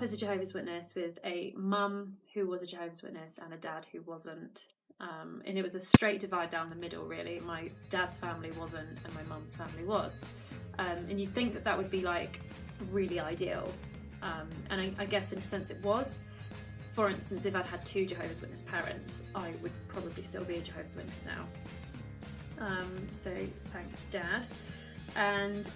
up as a Jehovah's Witness with a mum who was a Jehovah's Witness and a dad who wasn't. And it was a straight divide down the middle, really. My dad's family wasn't, and my mum's family was. And you'd think that that would be like really ideal. And I guess in a sense it was. For instance, if I'd had two Jehovah's Witness parents, I would probably still be a Jehovah's Witness now. So thanks, Dad. And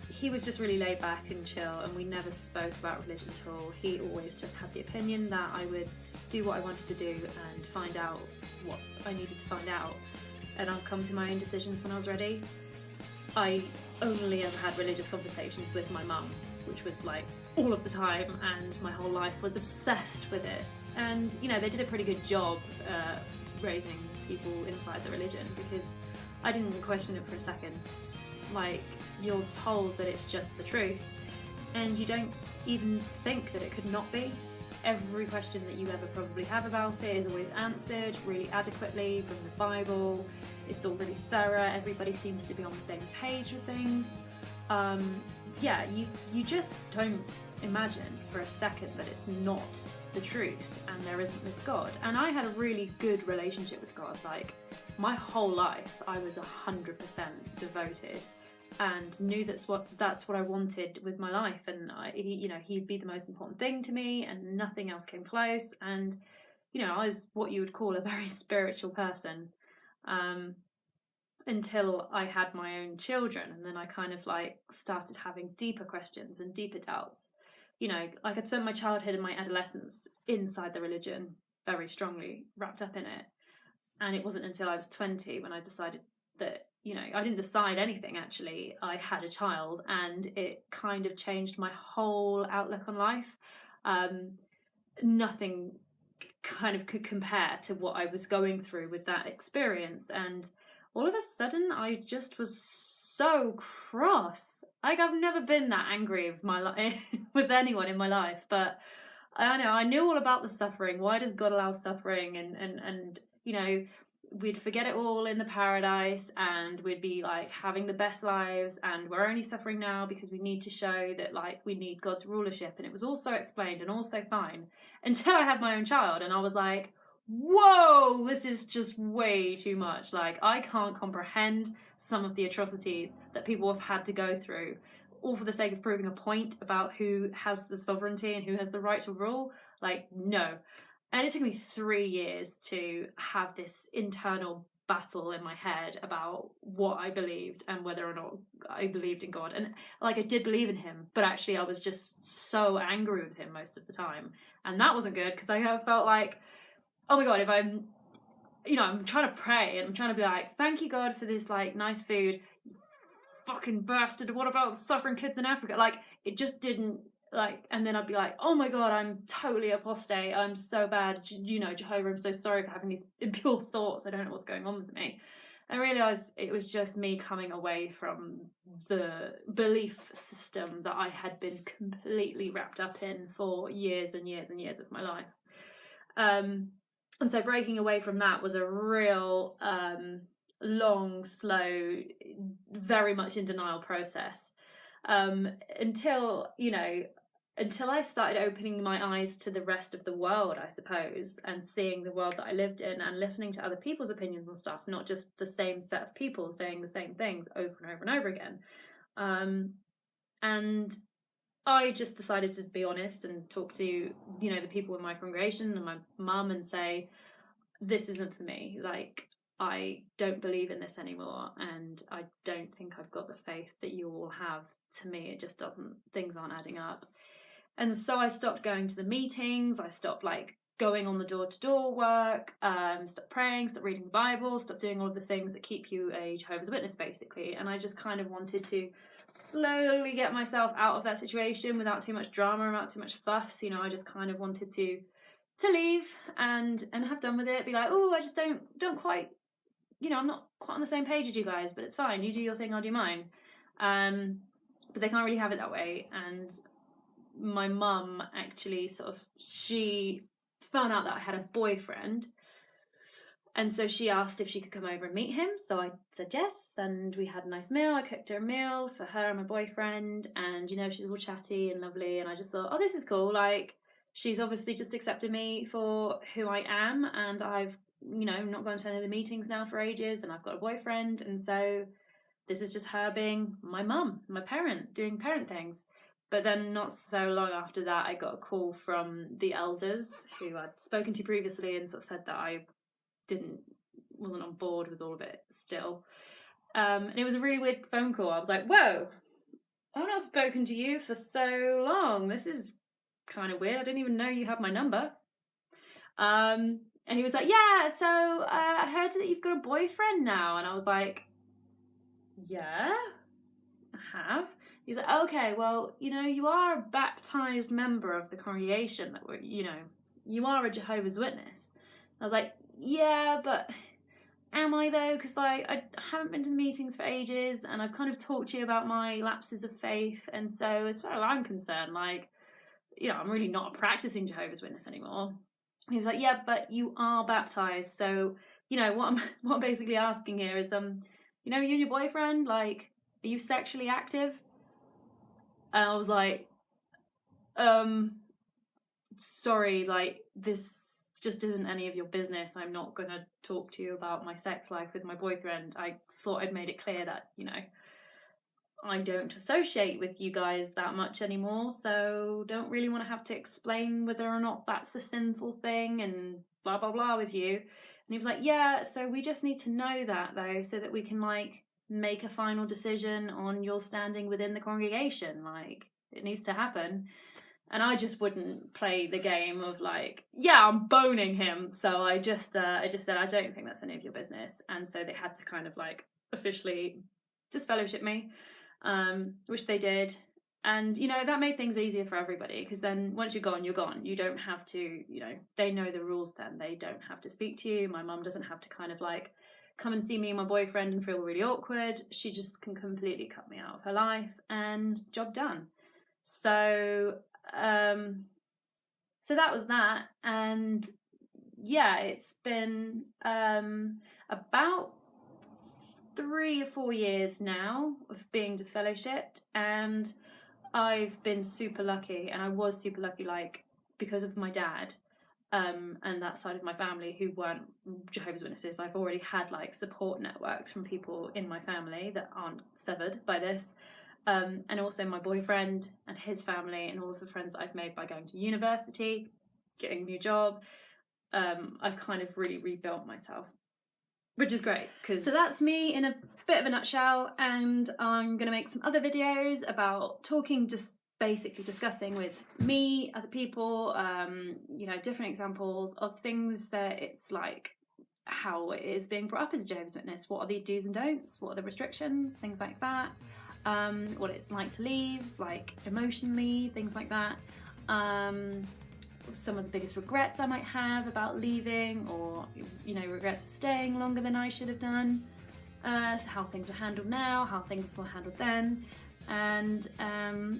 he was just really laid back and chill, and we never spoke about religion at all. He always just had the opinion that I would do what I wanted to do and find out what I needed to find out, and I'll come to my own decisions when I was ready. I only ever had religious conversations with my mum, which was like all of the time, and my whole life was obsessed with it. And you know, they did a pretty good job raising people inside the religion, because I didn't question it for a second. Like, you're told that it's just the truth, and you don't even think that it could not be. Every question that you ever probably have about it is always answered really adequately from the Bible. It's all really thorough. Everybody seems to be on the same page with things. Yeah, you just don't imagine for a second that it's not the truth and there isn't this God. And I had a really good relationship with God. Like, my whole life I was 100% devoted and knew that's what I wanted with my life, and he'd be the most important thing to me, and nothing else came close. And I was what you would call a very spiritual person until I had my own children, and then I kind of like started having deeper questions and deeper doubts. Like, I'd spent my childhood and my adolescence inside the religion, very strongly wrapped up in it, and it wasn't until I was 20 when I decided that I didn't decide anything, actually. I had a child, and it kind of changed my whole outlook on life. Nothing kind of could compare to what I was going through with that experience. And all of a sudden, I just was so cross. Like, I've never been that angry with my life with anyone in my life, but I knew all about the suffering. Why does God allow suffering? And we'd forget it all in the paradise, and we'd be like having the best lives, and we're only suffering now because we need to show that like we need God's rulership. And it was all so explained and all so fine until I had my own child, and I was like, whoa, this is just way too much. Like, I can't comprehend some of the atrocities that people have had to go through, all for the sake of proving a point about who has the sovereignty and who has the right to rule. Like, no. And it took me 3 years to have this internal battle in my head about what I believed and whether or not I believed in God. And like, I did believe in him, but actually I was just so angry with him most of the time. And that wasn't good, because I felt like, oh my God, if I'm trying to pray and I'm trying to be like, thank you, God, for this like nice food, you fucking bastard, what about the suffering kids in Africa? Like, it just didn't, like, and then I'd be like, oh my God, I'm totally apostate, I'm so bad, Jehovah, I'm so sorry for having these impure thoughts, I don't know what's going on with me. I realised it was just me coming away from the belief system that I had been completely wrapped up in for years and years and years of my life. And so breaking away from that was a real long, slow, very much in denial process, until I started opening my eyes to the rest of the world, I suppose, and seeing the world that I lived in and listening to other people's opinions and stuff, not just the same set of people saying the same things over and over and over again. And I just decided to be honest and talk to, the people in my congregation and my mum and say, this isn't for me. Like, I don't believe in this anymore, and I don't think I've got the faith that you all have. To me, it just doesn't, things aren't adding up. And so I stopped going to the meetings, I stopped like going on the door-to-door work, stopped praying, stopped reading the Bible, stopped doing all of the things that keep you a Jehovah's Witness, basically. And I just kind of wanted to slowly get myself out of that situation without too much drama, without too much fuss. I just kind of wanted to leave and have done with it. Be like, oh, I just don't quite, I'm not quite on the same page as you guys, but it's fine. You do your thing, I'll do mine. But they can't really have it that way. And my mum actually she found out that I had a boyfriend, And so she asked if she could come over and meet him. So I said yes, and we had a nice meal. I cooked her a meal for her and my boyfriend, and you know, she's all chatty and lovely. And I just thought, oh, this is cool. Like, she's obviously just accepted me for who I am, and I've, you know, not gone to any of the meetings now for ages, and I've got a boyfriend, and so this is just her being my mum, my parent, doing parent things. But then not so long after that, I got a call from the elders who I'd spoken to previously and sort of said that I wasn't on board with all of it still. And it was a really weird phone call. I was like, whoa, I've not spoken to you for so long. This is kind of weird. I didn't even know you had my number. And he was like, yeah, so I heard that you've got a boyfriend now. And I was like, yeah, I have. He's like, okay, well, you know, you are a baptized member of the congregation that we're, you know, you are a Jehovah's Witness. I was like, yeah, but am I though? Because like I haven't been to the meetings for ages, and I've kind of talked to you about my lapses of faith, and so as far as I'm concerned, like, you know, I'm really not a practicing Jehovah's Witness anymore. And he was like, yeah, but you are baptized, so you know what I'm basically asking here is, you know, you and your boyfriend, like, are you sexually active? And I was like, sorry, like, this just isn't any of your business. I'm not going to talk to you about my sex life with my boyfriend. I thought I'd made it clear that, you know, I don't associate with you guys that much anymore, so don't really want to have to explain whether or not that's a sinful thing and blah, blah, blah with you. And he was like, yeah, so we just need to know that, though, so that we can, like, make a final decision on your standing within the congregation. Like, it needs to happen. And I just wouldn't play the game of like, yeah, I'm boning him. So I just said, I don't think that's any of your business. And so they had to kind of like officially disfellowship me, which they did. And, you know, that made things easier for everybody, because then once you're gone, you're gone. You don't have to, you know, they know the rules then. They don't have to speak to you. My mum doesn't have to kind of like come and see me and my boyfriend and feel really awkward. She just can completely cut me out of her life, and job done. So that was that. And yeah, it's been about 3 or 4 years now of being disfellowshipped, and I've been super lucky, and I was super lucky, like, because of my dad and that side of my family who weren't Jehovah's Witnesses. I've already had like support networks from people in my family that aren't severed by this. And also my boyfriend and his family and all of the friends that I've made by going to university, getting a new job. I've kind of really rebuilt myself, which is great. So that's me in a bit of a nutshell, and I'm going to make some other videos about talking, just basically discussing with me, other people, you know, different examples of things that it's like, how it is being brought up as a Jehovah's Witness. What are the do's and don'ts? What are the restrictions? Things like that. What it's like to leave, like emotionally, things like that. Some of the biggest regrets I might have about leaving, or, you know, regrets for staying longer than I should have done. How things are handled now, how things were handled then. And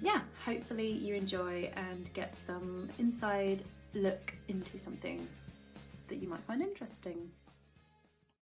yeah, hopefully you enjoy and get some inside look into something that you might find interesting.